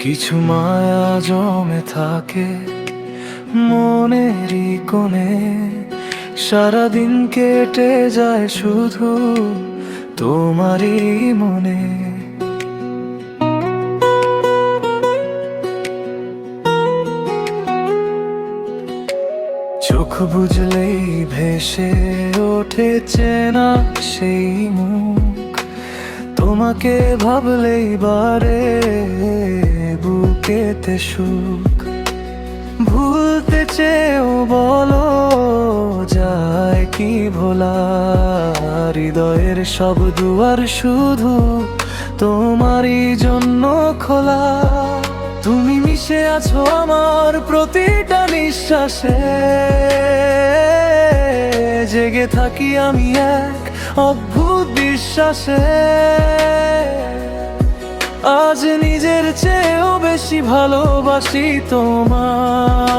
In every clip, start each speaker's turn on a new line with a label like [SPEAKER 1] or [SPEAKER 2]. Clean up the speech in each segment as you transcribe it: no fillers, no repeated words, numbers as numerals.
[SPEAKER 1] কিছু মায়া জমে থাকে মনেরই কোণে, সারাদিন কেটে যায় শুধু তোমারই মনে। চোখ বুঝলেই ভেসে ওঠে চেনা সেই মুখ, তোমাকে ভাবলেই বারে বুকেতে সুখ। ভুলতে চেয়েও বলো যায় কি ভোলা, হৃদয়ের সব দুয়ার শুধু তোমারই জন্য খোলা। তুমি মিশে আছো আমার প্রতিটা নিঃশ্বাসে, জেগে থাকি আমি এক অদ্ভুত বিশ্বাসে। আজ নিজের চেয়েও বেশি ভালোবাসি তোমায়,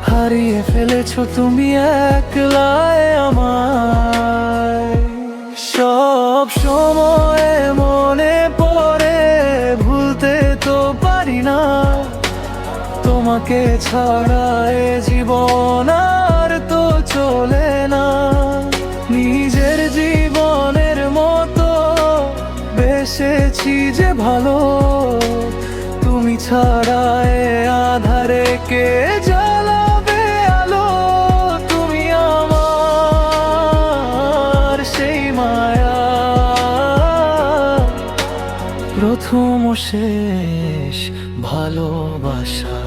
[SPEAKER 1] হারিয়ে ফেলেছো তুমি একলাই আমায়। সব সময় মনে পড়ে, ভুলতে তো পারি না তোমাকে ছাড়া এ জীবন আর তো চলে না। নিজের জীবনের মতো বেসেছি যে ভালো, তুমি ছাড়া এ আধারে কে জ্বালাবে আলো। তুমি আমার সেই মায়া, প্রথম ও শেষ ভালোবাসা।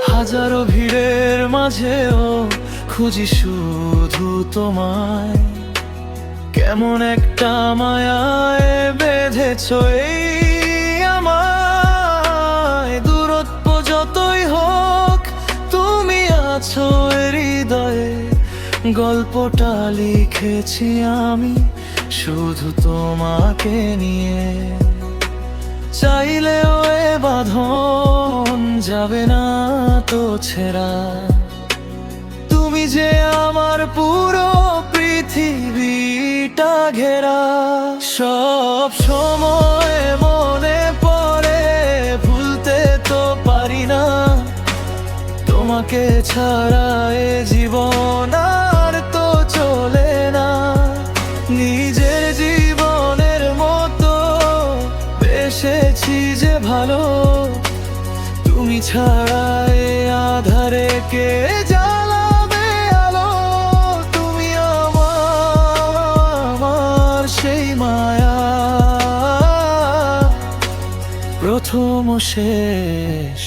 [SPEAKER 1] হাজারো ভিড়ের মাঝেও খুঁজি শুধু তোমায়, কেমন একটা মায়ায় বেঁধেছো এই আমায়। দূরত্ব যতই হোক তুমি আছো এ হৃদয়ে, গল্পটা লিখেছি আমি শুধু তোমাকে নিয়ে। চাইলেও এ বাঁধন যাবে না তো ছেঁড়া, তুমি যে আমার পুরো পৃথিবীটা ঘেরা। সব সময় মনে পড়ে, ভুলতে তো পারি না তোমাকে ছাড়া এ জীবন আর তো চলে না। নিজের জীবনের মতো বেসেছি যে ভালো, তুমি ছাড়া এ আধারে কে জ্বালাবে আলো। তুমি আমার সেই মায়া, প্রথম ও শেষ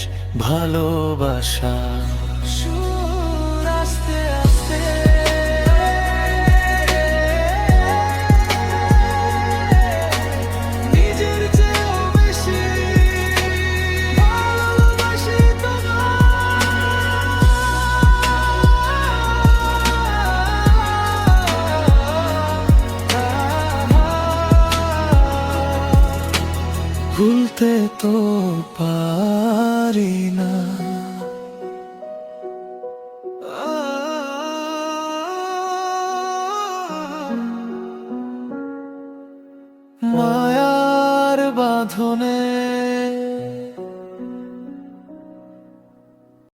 [SPEAKER 1] ভালোবাসা। আস্তে আস্তে নিজের চেয়েও বেশি ভালোবাসি তোমায়। ভুলতে তো পারি না। মায়ার বাঁধনে